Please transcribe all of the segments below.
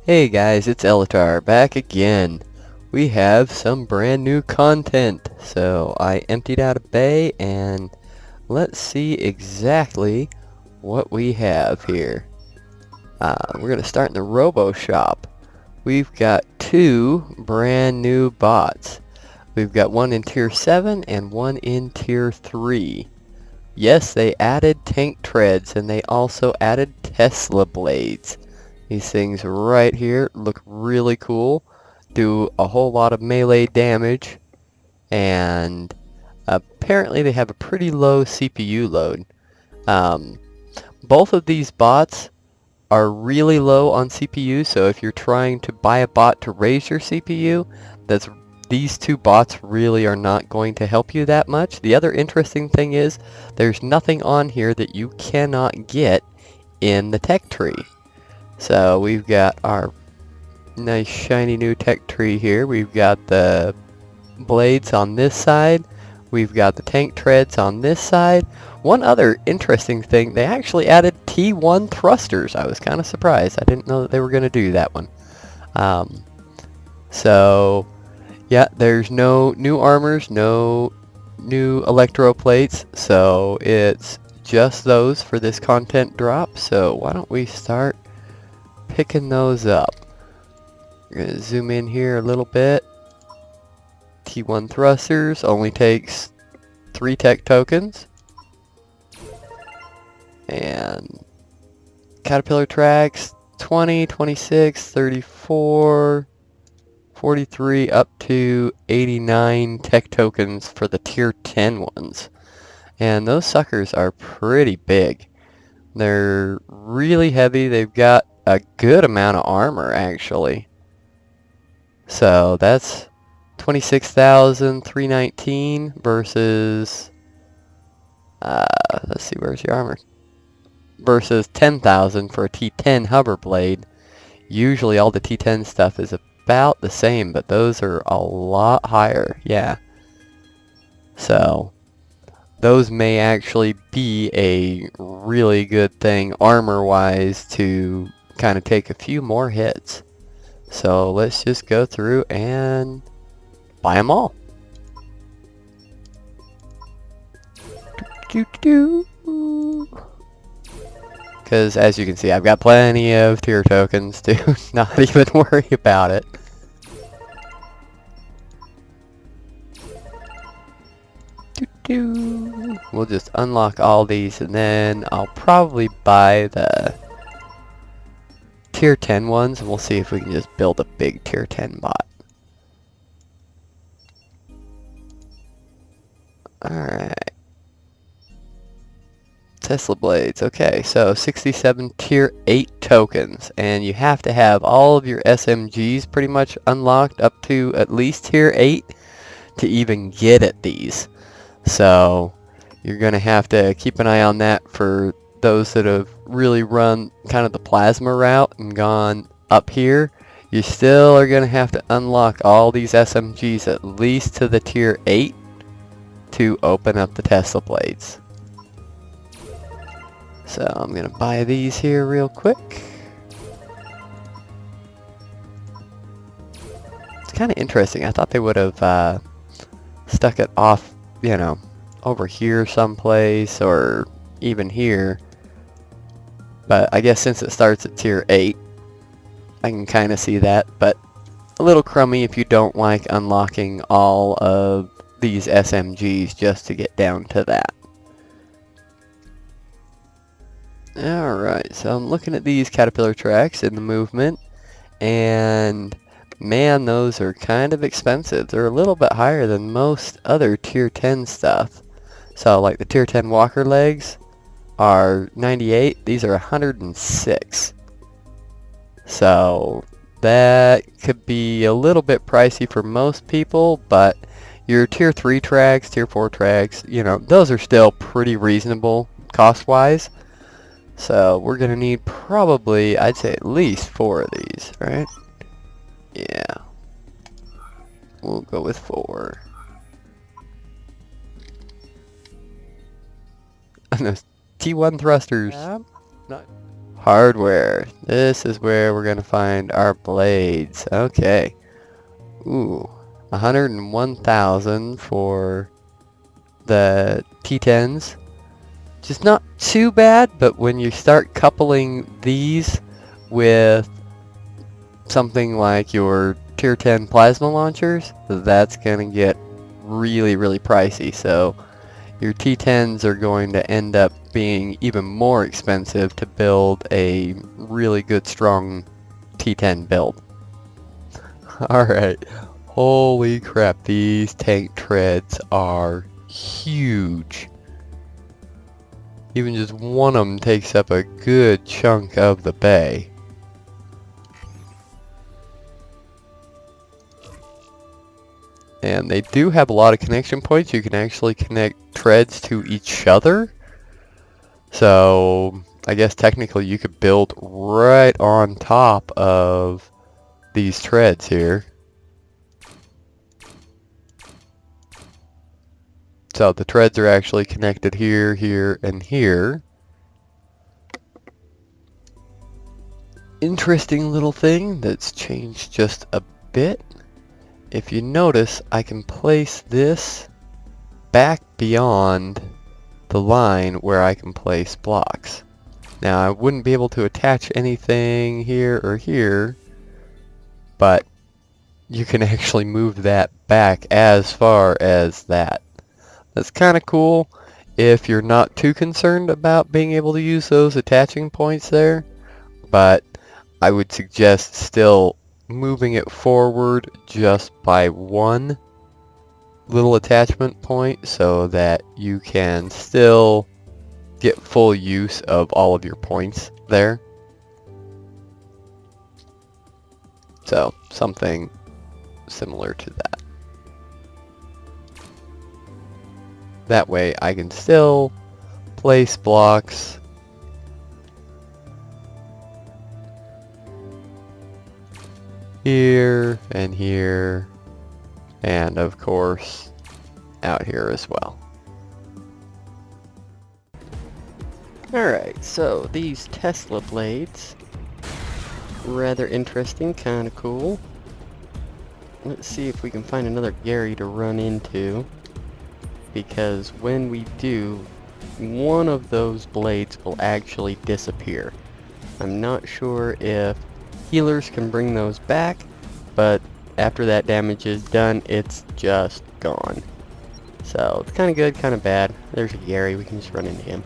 Hey guys, it's Eletar back again. We have some brand new content. So I emptied out a bay and let's see exactly what we have here. We're going to start in the Robo Shop. We've got two brand new bots. We've got one in Tier 7 and one in Tier 3. Yes, they added tank treads and they also added Tesla blades. These things right here look really cool, do a whole lot of melee damage, and apparently they have a pretty low CPU load. Um, Both of these bots are really low on CPU, so if you're trying to buy a bot to raise your CPU, these two bots really are not going to help you that much. The other interesting thing is there's nothing on here that you cannot get in the tech tree. So we've got our nice shiny new tech tree here. We've got the blades on this side. We've got the tank treads on this side. One other interesting thing, they actually added T1 thrusters. I was kind of surprised. I didn't know that they were going to do that one. So, yeah, there's no new armors, no new electro plates. So it's just those for this content drop. So why don't we start picking those up. We're going to zoom in here a little bit. T1 thrusters only takes 3 tech tokens. And caterpillar tracks 20, 26, 34, 43 up to 89 tech tokens for the tier 10 ones. And those suckers are pretty big. They're really heavy. They've got a good amount of armor actually. So that's 26,319 versus let's see, where's your armor? Versus 10,000 for a T10 hover blade. Usually all the T10 stuff is about the same, but those are a lot higher. Yeah. So those may actually be a really good thing armor-wise to kind of take a few more hits. So let's just go through and buy them all. Because as you can see, I've got plenty of tier tokens to not even worry about it. We'll just unlock all these and then I'll probably buy the tier 10 ones and we'll see if we can just build a big tier 10 bot. Alright. Tesla blades. Okay, so 67 tier 8 tokens and you have to have all of your SMGs pretty much unlocked up to at least tier 8 to even get at these. So you're going to have to keep an eye on that for those that have really run kind of the plasma route and gone up here. You still are going to have to unlock all these SMGs at least to the tier 8 to open up the Tesla blades. So I'm going to buy these here real quick. It's kind of interesting. I thought they would have stuck it off, you know, over here someplace or even here. But I guess since it starts at tier 8, I can kind of see that. But a little crummy if you don't like unlocking all of these SMGs just to get down to that. Alright, so I'm looking at these caterpillar tracks in the movement. And man, those are kind of expensive. They're a little bit higher than most other tier 10 stuff. So like the tier 10 walker legs are 98. These are 106. So that could be a little bit pricey for most people, but your tier 3 tracks, tier 4 tracks, you know, those are still pretty reasonable cost-wise. So we're going to need probably, I'd say at least 4 of these, right? Yeah. We'll go with 4. And those T1 thrusters. Yeah. Hardware. This is where we're gonna find our blades. Okay. Ooh. 101,000 for the T10s. Just not too bad, but when you start coupling these with something like your tier 10 plasma launchers, that's gonna get really, really pricey. So your T10s are going to end up being even more expensive to build a really good, strong T10 build. Alright. Holy crap, these tank treads are huge. Even just one of them takes up a good chunk of the bay. And they do have a lot of connection points. You can actually connect treads to each other. So I guess technically you could build right on top of these treads here. So the treads are actually connected here, here, and here. Interesting little thing that's changed just a bit. If you notice, I can place this back beyond the line where I can place blocks. Now I wouldn't be able to attach anything here or here, but you can actually move that back as far as that. That's kind of cool if you're not too concerned about being able to use those attaching points there, but I would suggest still moving it forward just by one little attachment point so that you can still get full use of all of your points there. So something similar to that. That way I can still place blocks here and here, and of course out here as well. Alright, so these Tesla blades, rather interesting, kind of cool. Let's see if we can find another Gary to run into, because when we do, one of those blades will actually disappear. I'm not sure if healers can bring those back, but after that damage is done, it's just gone. So it's kind of good, kind of bad. There's a Gary, we can just run into him.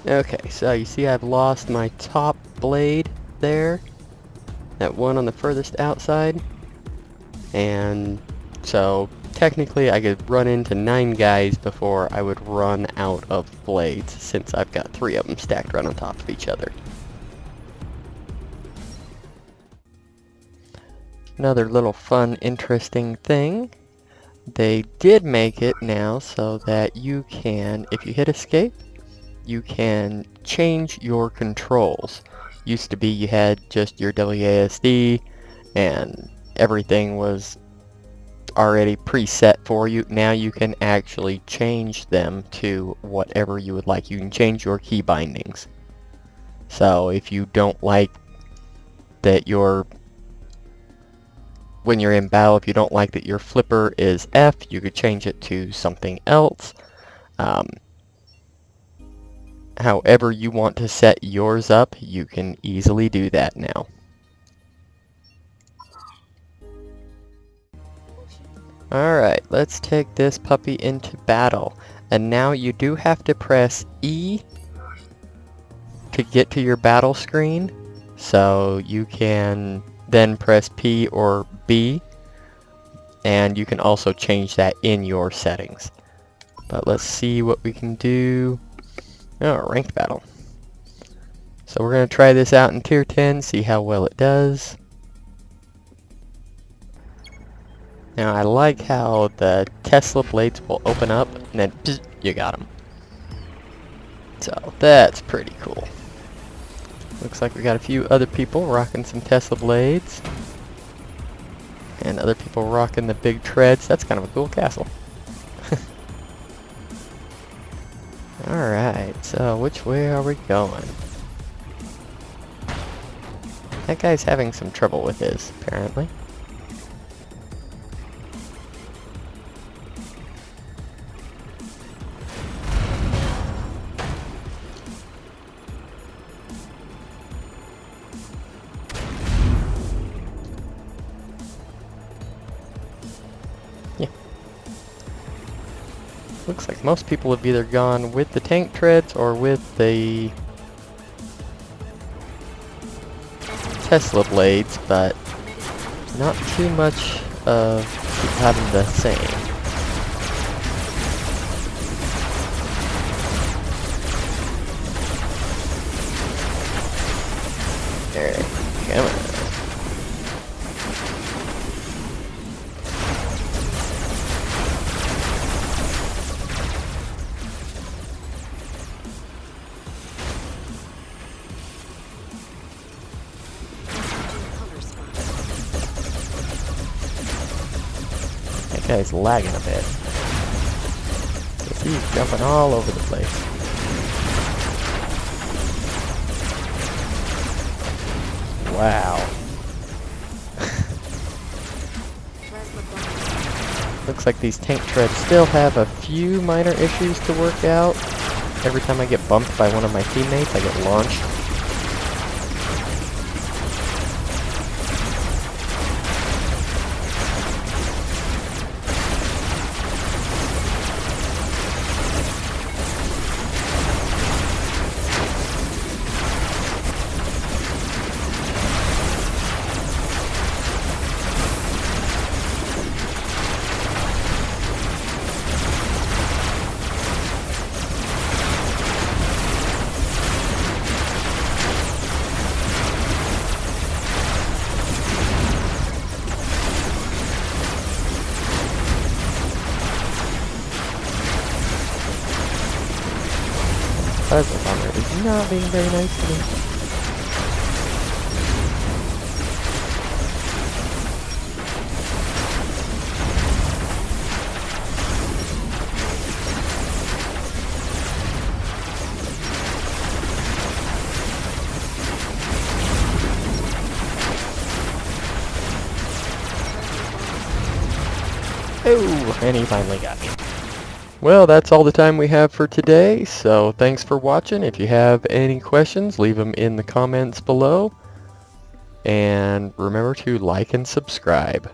Okay, so you see I've lost my top blade there, that one on the furthest outside, and so technically I could run into 9 guys before I would run out of blades, since I've got 3 of them stacked right on top of each other. Another little fun, interesting thing, they did make it now so that you can, if you hit escape, you can change your controls. Used to be you had just your WASD and everything was already preset for you. Now you can actually change them to whatever you would like. You can change your key bindings. So if you don't like that when you're in battle, if you don't like that your flipper is F, you could change it to something else. However you want to set yours up, you can easily do that now. Alright, let's take this puppy into battle. And now you do have to press E to get to your battle screen. So you can then press P or B. And you can also change that in your settings. But let's see what we can do. Oh, ranked battle. So we're going to try this out in tier 10, see how well it does. Now I like how the Tesla blades will open up and then pss, you got them. So that's pretty cool. Looks like we got a few other people rocking some Tesla blades. And other people rocking the big treads. That's kind of a cool castle. Alright, so which way are we going? That guy's having some trouble with his, apparently. Yeah. Looks like most people have either gone with the tank treads or with the Tesla blades, but not too much of having the same. There, come on. That guy's lagging a bit. He's jumping all over the place. Wow. Looks like these tank treads still have a few minor issues to work out. Every time I get bumped by one of my teammates, I get launched. Plasma bomber is not being very nice to me. Oh, and he finally got me. Well, that's all the time we have for today, so thanks for watching. If you have any questions, leave them in the comments below. And remember to like and subscribe.